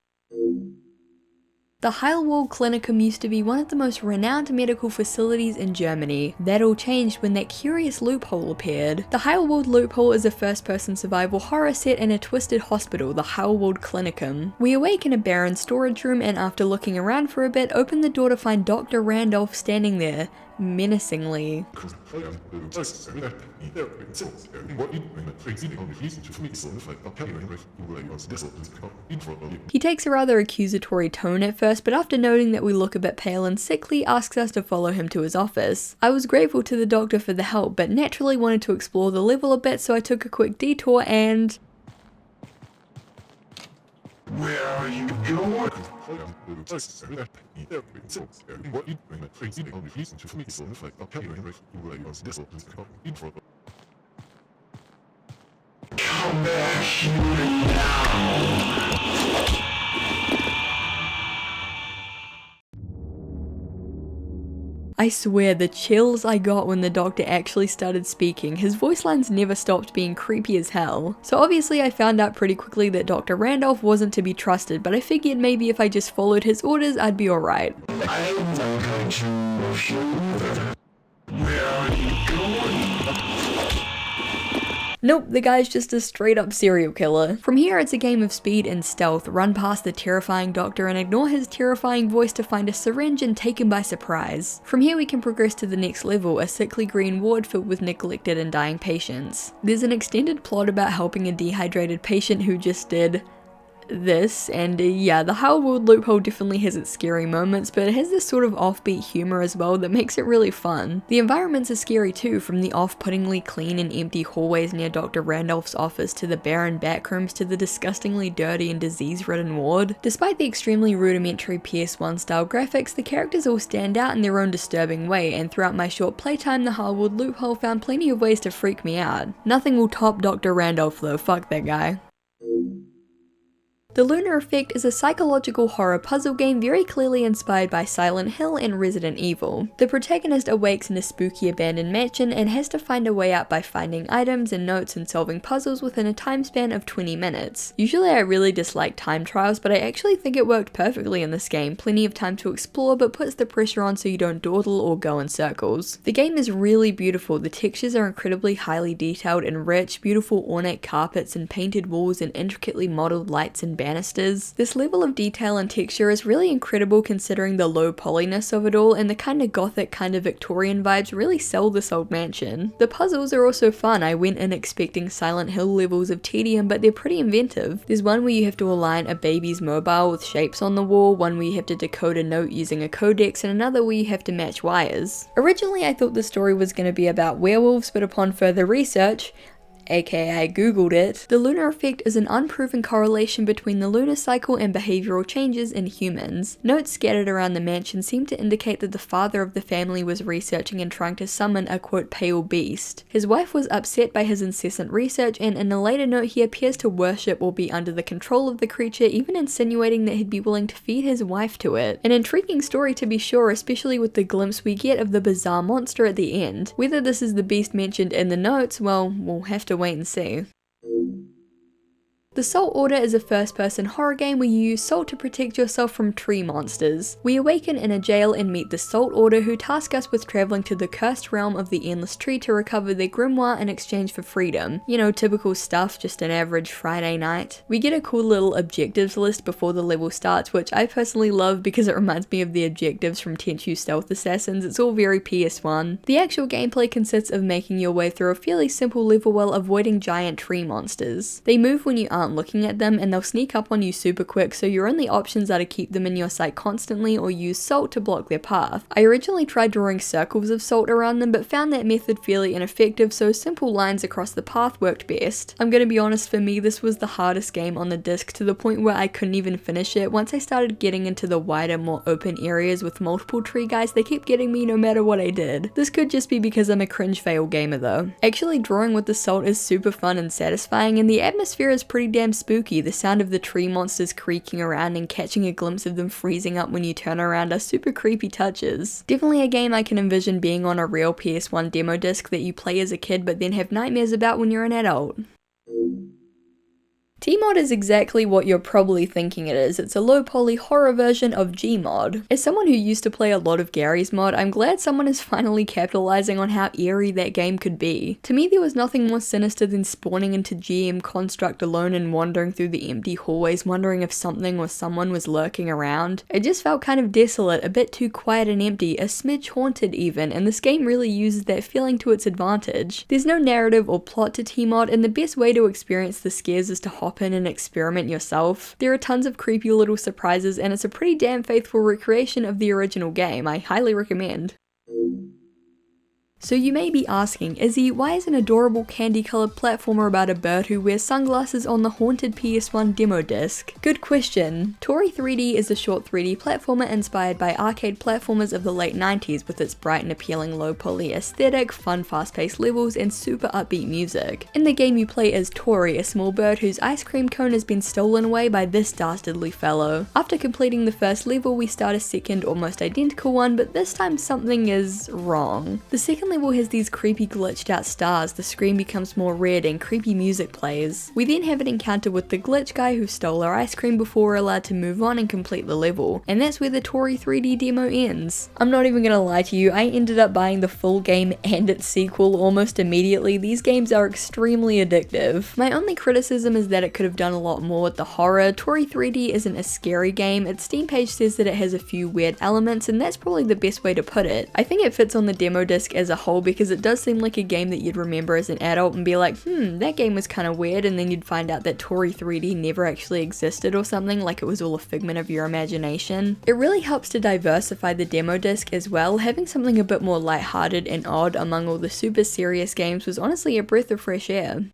The Heilwald Clinicum used to be one of the most renowned medical facilities in Germany. That all changed when that curious Loophole appeared. The Heilwald Loophole is a first-person survival horror set in a twisted hospital, the Heilwald Clinicum. We awake in a barren storage room and after looking around for a bit, open the door to find Dr. Randolph standing there, menacingly. He takes a rather accusatory tone at first, but after noting that we look a bit pale and sickly, asks us to follow him to his office. I was grateful to the doctor for the help, but naturally wanted to explore the level a bit, so I took a quick detour and... Where are you going? Come back here now. I swear, the chills I got when the doctor actually started speaking. His voice lines never stopped being creepy as hell. So obviously I found out pretty quickly that Dr. Randolph wasn't to be trusted, but I figured maybe if I just followed his orders, I'd be alright. I'm not going to refuse. Where are you going? Nope, the guy's just a straight up serial killer. From here it's a game of speed and stealth, run past the terrifying doctor and ignore his terrifying voice to find a syringe and take him by surprise. From here we can progress to the next level, a sickly green ward filled with neglected and dying patients. There's an extended plot about helping a dehydrated patient who just did this, and yeah, the Heilwald Loophole definitely has its scary moments, but it has this sort of offbeat humor as well that makes it really fun. The environments are scary too, from the off-puttingly clean and empty hallways near Dr. Randolph's office to the barren backrooms to the disgustingly dirty and disease-ridden ward. Despite the extremely rudimentary PS1 style graphics, the characters all stand out in their own disturbing way, and throughout my short playtime the Heilwald Loophole found plenty of ways to freak me out. Nothing will top Dr. Randolph though, fuck that guy. The Lunar Effect is a psychological horror puzzle game very clearly inspired by Silent Hill and Resident Evil. The protagonist awakes in a spooky abandoned mansion and has to find a way out by finding items and notes and solving puzzles within a time span of 20 minutes. Usually I really dislike time trials, but I actually think it worked perfectly in this game. Plenty of time to explore, but puts the pressure on so you don't dawdle or go in circles. The game is really beautiful. The textures are incredibly highly detailed and rich, beautiful ornate carpets and painted walls and intricately modeled lights and banisters. This level of detail and texture is really incredible considering the low polyness of it all, and the kind of gothic, kind of Victorian vibes really sell this old mansion. The puzzles are also fun. I went in expecting Silent Hill levels of tedium, but they're pretty inventive. There's one where you have to align a baby's mobile with shapes on the wall, one where you have to decode a note using a codex, and another where you have to match wires. Originally I thought the story was going to be about werewolves, but upon further research, aka I googled it, the lunar effect is an unproven correlation between the lunar cycle and behavioral changes in humans. Notes scattered around the mansion seem to indicate that the father of the family was researching and trying to summon a quote pale beast. His wife was upset by his incessant research, and in a later note he appears to worship or be under the control of the creature, even insinuating that he'd be willing to feed his wife to it. An intriguing story to be sure, especially with the glimpse we get of the bizarre monster at the end. Whether this is the beast mentioned in the notes, well, we'll have to wait and see. The Salt Order is a first-person horror game where you use salt to protect yourself from tree monsters. We awaken in a jail and meet the Salt Order, who task us with traveling to the cursed realm of the Endless Tree to recover their grimoire in exchange for freedom. You know, typical stuff, just an average Friday night. We get a cool little objectives list before the level starts, which I personally love because it reminds me of the objectives from Tenchu Stealth Assassins. It's all very PS1. The actual gameplay consists of making your way through a fairly simple level while avoiding giant tree monsters. They move when you aren't looking at them, and they'll sneak up on you super quick, so your only options are to keep them in your sight constantly or use salt to block their path. I originally tried drawing circles of salt around them, but found that method fairly ineffective, so simple lines across the path worked best. I'm gonna be honest, for me this was the hardest game on the disc, to the point where I couldn't even finish it. Once I started getting into the wider, more open areas with multiple tree guys, they kept getting me no matter what I did. This could just be because I'm a cringe fail gamer though. Actually drawing with the salt is super fun and satisfying, and the atmosphere is pretty damn spooky. The sound of the tree monsters creaking around and catching a glimpse of them freezing up when you turn around are super creepy touches. Definitely a game I can envision being on a real PS1 demo disc that you play as a kid but then have nightmares about when you're an adult. T-Mod is exactly what you're probably thinking it is. It's a low-poly horror version of Gmod. As someone who used to play a lot of Gary's mod, I'm glad someone is finally capitalizing on how eerie that game could be. To me, there was nothing more sinister than spawning into GM Construct alone and wandering through the empty hallways, wondering if something or someone was lurking around. It just felt kind of desolate, a bit too quiet and empty, a smidge haunted even, and this game really uses that feeling to its advantage. There's no narrative or plot to T-Mod, and the best way to experience the scares is to hop in and experiment yourself. There are tons of creepy little surprises, and it's a pretty damn faithful recreation of the original game. I highly recommend. So you may be asking, Izzy, why is an adorable candy-coloured platformer about a bird who wears sunglasses on the Haunted PS1 Demo Disc? Good question. Toree 3D is a short 3D platformer inspired by arcade platformers of the late 90s with its bright and appealing low-poly aesthetic, fun fast-paced levels, and super upbeat music. In the game you play as Toree, a small bird whose ice cream cone has been stolen away by this dastardly fellow. After completing the first level, we start a second almost identical one, but this time something is wrong. The second level has these creepy glitched out stars, the screen becomes more red and creepy music plays. We then have an encounter with the glitch guy who stole our ice cream before we're allowed to move on and complete the level, and that's where the Toree 3D demo ends. I'm not even gonna lie to you, I ended up buying the full game and its sequel almost immediately. These games are extremely addictive. My only criticism is that it could have done a lot more with the horror. Toree 3D isn't a scary game, its Steam page says that it has a few weird elements, and that's probably the best way to put it. I think it fits on the demo disc as a whole because it does seem like a game that you'd remember as an adult and be like, that game was kind of weird, and then you'd find out that Toree 3D never actually existed or something, like it was all a figment of your imagination. It really helps to diversify the demo disc as well. Having something a bit more lighthearted and odd among all the super serious games was honestly a breath of fresh air.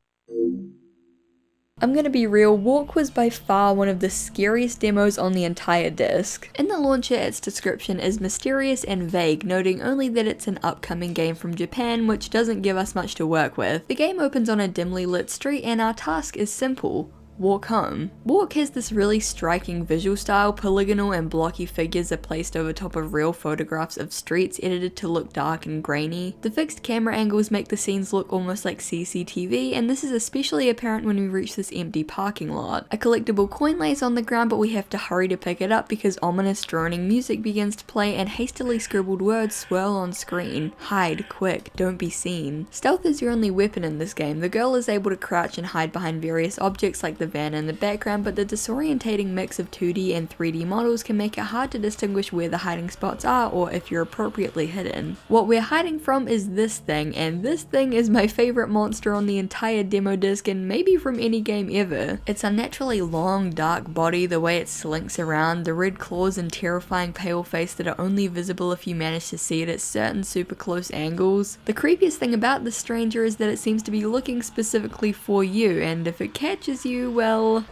I'm gonna be real, Walk was by far one of the scariest demos on the entire disc. In the launcher, its description is mysterious and vague, noting only that it's an upcoming game from Japan, which doesn't give us much to work with. The game opens on a dimly lit street and our task is simple. Walk home. Walk has this really striking visual style. Polygonal and blocky figures are placed over top of real photographs of streets edited to look dark and grainy. The fixed camera angles make the scenes look almost like CCTV, and this is especially apparent when we reach this empty parking lot. A collectible coin lays on the ground, but we have to hurry to pick it up because ominous droning music begins to play and hastily scribbled words swirl on screen. Hide, quick, don't be seen. Stealth is your only weapon in this game. The girl is able to crouch and hide behind various objects like the van in the background, but the disorientating mix of 2D and 3D models can make it hard to distinguish where the hiding spots are or if you're appropriately hidden. What we're hiding from is this thing, and this thing is my favorite monster on the entire demo disc and maybe from any game ever. Its unnaturally long, dark body, the way it slinks around, the red claws and terrifying pale face that are only visible if you manage to see it at certain super close angles. The creepiest thing about this stranger is that it seems to be looking specifically for you, and if it catches you, well...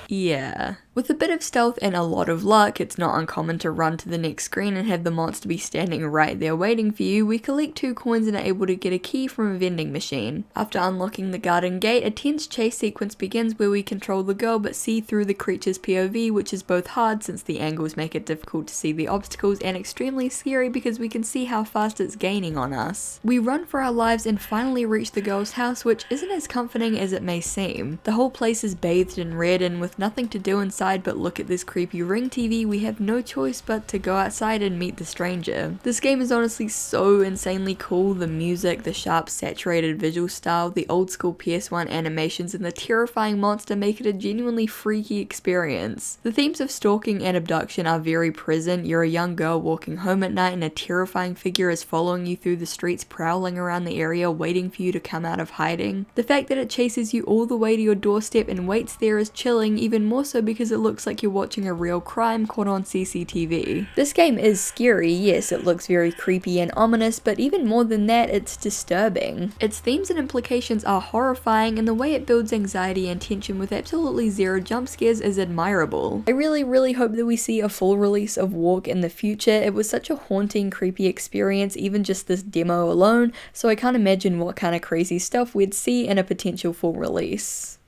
yeah. With a bit of stealth and a lot of luck, it's not uncommon to run to the next screen and have the monster be standing right there waiting for you. We collect 2 coins and are able to get a key from a vending machine. After unlocking the garden gate, a tense chase sequence begins where we control the girl but see through the creature's POV, which is both hard since the angles make it difficult to see the obstacles and extremely scary because we can see how fast it's gaining on us. We run for our lives and finally reach the girl's house, which isn't as comforting as it may seem. The whole place is bathed in red, and with nothing to do inside but look at this creepy Ring TV, we have no choice but to go outside and meet the stranger. This game is honestly so insanely cool. The music, the sharp saturated visual style, the old school PS1 animations, and the terrifying monster make it a genuinely freaky experience. The themes of stalking and abduction are very present. You're a young girl walking home at night and a terrifying figure is following you through the streets, prowling around the area waiting for you to come out of hiding. The fact that it chases you all the way to your doorstep and waits there is chilling, even more so because it looks like you're watching a real crime caught on CCTV. This game is scary, yes, it looks very creepy and ominous, but even more than that, it's disturbing. Its themes and implications are horrifying, and the way it builds anxiety and tension with absolutely zero jump scares is admirable. I really hope that we see a full release of Walk in the future. It was such a haunting, creepy experience, even just this demo alone, so I can't imagine what kind of crazy stuff we'd see in a potential full release.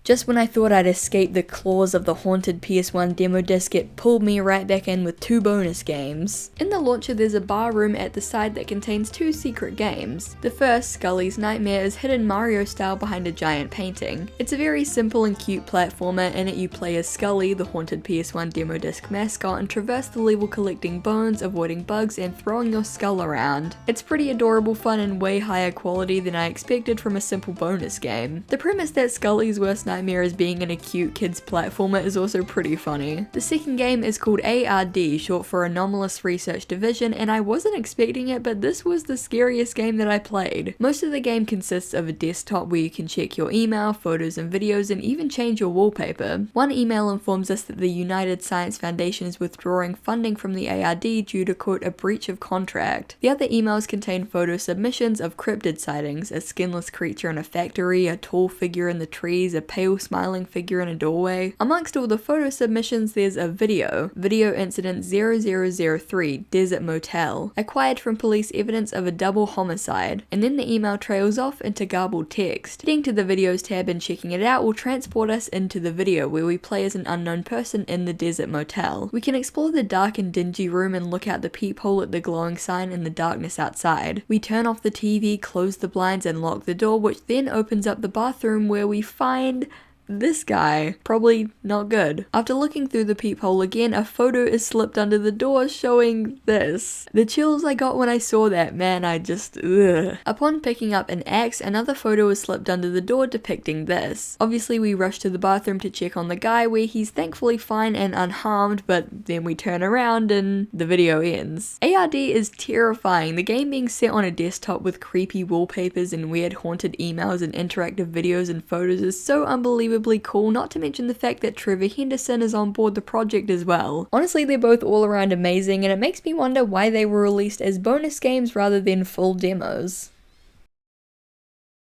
Just when I thought I'd escaped the claws of the Haunted PS1 Demo Disc, it pulled me right back in with 2 bonus games. In the launcher there's a bar room at the side that contains 2 secret games. The first, Scully's Nightmare, is hidden Mario style behind a giant painting. It's a very simple and cute platformer. In it you play as Scully, the Haunted PS1 Demo Disc mascot, and traverse the level collecting bones, avoiding bugs, and throwing your skull around. It's pretty adorable fun and way higher quality than I expected from a simple bonus game. The premise that Scully's worst nightmare as being in a cute kids platformer is also pretty funny. The second game is called ARD, short for Anomalous Research Division, and I wasn't expecting it, but this was the scariest game that I played. Most of the game consists of a desktop where you can check your email, photos and videos, and even change your wallpaper. One email informs us that the United Science Foundation is withdrawing funding from the ARD due to, quote, a breach of contract. The other emails contain photo submissions of cryptid sightings, a skinless creature in a factory, a tall figure in the trees, a pale smiling figure in a doorway. Amongst all the photo submissions there's a video incident 0003 Desert Motel, acquired from police evidence of a double homicide, and then the email trails off into garbled text. Heading to the videos tab and checking it out will transport us into the video where we play as an unknown person in the Desert Motel. We can explore the dark and dingy room and look out the peephole at the glowing sign in the darkness outside. We turn off the TV, close the blinds and lock the door, which then opens up the bathroom where we find this guy. Probably not good. After looking through the peephole again, a photo is slipped under the door showing this. The chills I got when I saw that, man, I just ugh. Upon picking up an axe, another photo is slipped under the door depicting this. Obviously we rush to the bathroom to check on the guy, where he's thankfully fine and unharmed, but then we turn around and the video ends. ARD is terrifying. The game being set on a desktop with creepy wallpapers and weird haunted emails and interactive videos and photos is so unbelievable cool, not to mention the fact that Trevor Henderson is on board the project as well. Honestly, they're both all around amazing, and it makes me wonder why they were released as bonus games rather than full demos.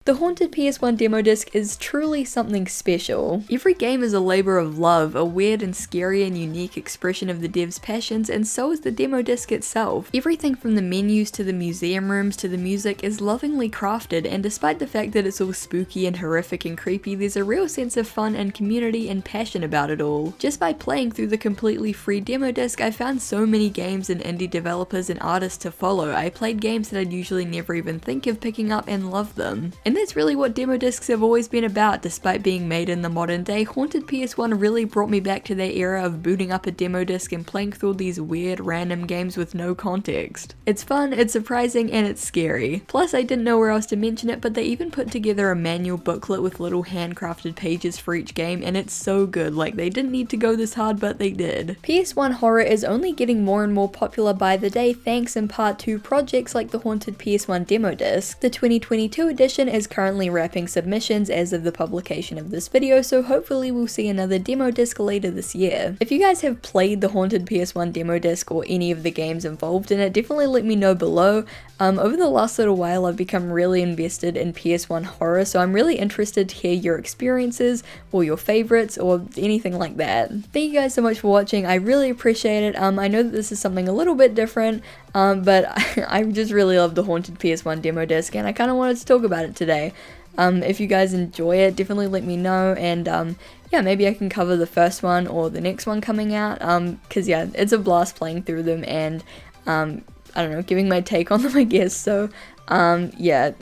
The Haunted PS1 Demo Disc is truly something special. Every game is a labor of love, a weird and scary and unique expression of the dev's passions, and so is the demo disc itself. Everything from the menus to the museum rooms to the music is lovingly crafted, and despite the fact that it's all spooky and horrific and creepy, there's a real sense of fun and community and passion about it all. Just by playing through the completely free demo disc, I found so many games and indie developers and artists to follow. I played games that I'd usually never even think of picking up and loved them. And that's really what demo discs have always been about. Despite being made in the modern day, Haunted PS1 really brought me back to that era of booting up a demo disc and playing through these weird random games with no context. It's fun, it's surprising, and it's scary. Plus, I didn't know where else to mention it, but they even put together a manual booklet with little handcrafted pages for each game, and it's so good. Like, they didn't need to go this hard, but they did. PS1 horror is only getting more and more popular by the day, thanks in part to projects like the Haunted PS1 Demo Disc. The 2022 edition is is currently wrapping submissions as of the publication of this video, so hopefully we'll see another demo disc later this year. If you guys have played the Haunted PS1 Demo Disc or any of the games involved in it, definitely let me know below. Over the last little while I've become really invested in PS1 horror, so I'm really interested to hear your experiences or your favorites or anything like that. Thank you guys so much for watching, I really appreciate it. I know that this is something a little bit different, but I just really love the Haunted PS1 Demo Disc and I kind of wanted to talk about it today. If you guys enjoy it, definitely let me know, and yeah, maybe I can cover the first one or the next one coming out, because yeah, it's a blast playing through them and I don't know, giving my take on them, I guess. So yeah,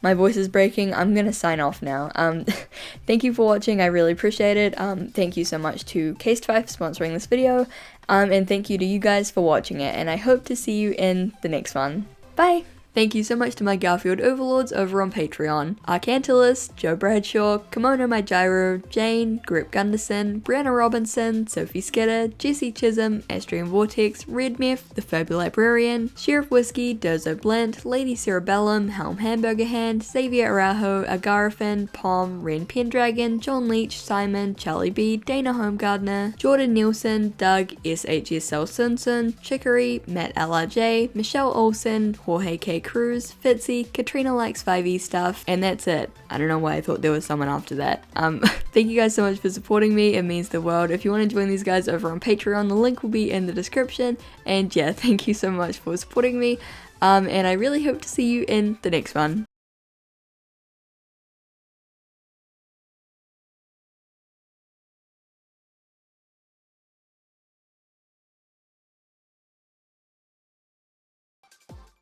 my voice is breaking, I'm gonna sign off now. Thank you for watching, I really appreciate it. Thank you so much to Casetify for sponsoring this video, and thank you to you guys for watching it, and I hope to see you in the next one. Bye! Thank you so much to my Garfield overlords over on Patreon: Arcantilus, Joe Bradshaw, Kimono My Gyro, Jane, Grip Gunderson, Brianna Robinson, Sophie Skidder, Jesse Chisholm, Astrian Vortex, Red Meth, The Furby Librarian, Sheriff Whiskey, Dozo Blint, Lady Cerebellum, Helm Hamburger Hand, Xavier Araujo, Agarafin, Pom, Ren Pendragon, John Leach, Simon, Charlie B, Dana Homegardener, Jordan Nielsen, Doug, SHSL Simpson, Chicory, Matt LRJ, Michelle Olsen, Jorge K. Cruz, Fitzy, Katrina Likes 5e Stuff, and that's it. I don't know why I thought there was someone after that. Thank you guys so much for supporting me, it means the world. If you want to join these guys over on Patreon, the link will be in the description, and yeah, thank you so much for supporting me, and I really hope to see you in the next one.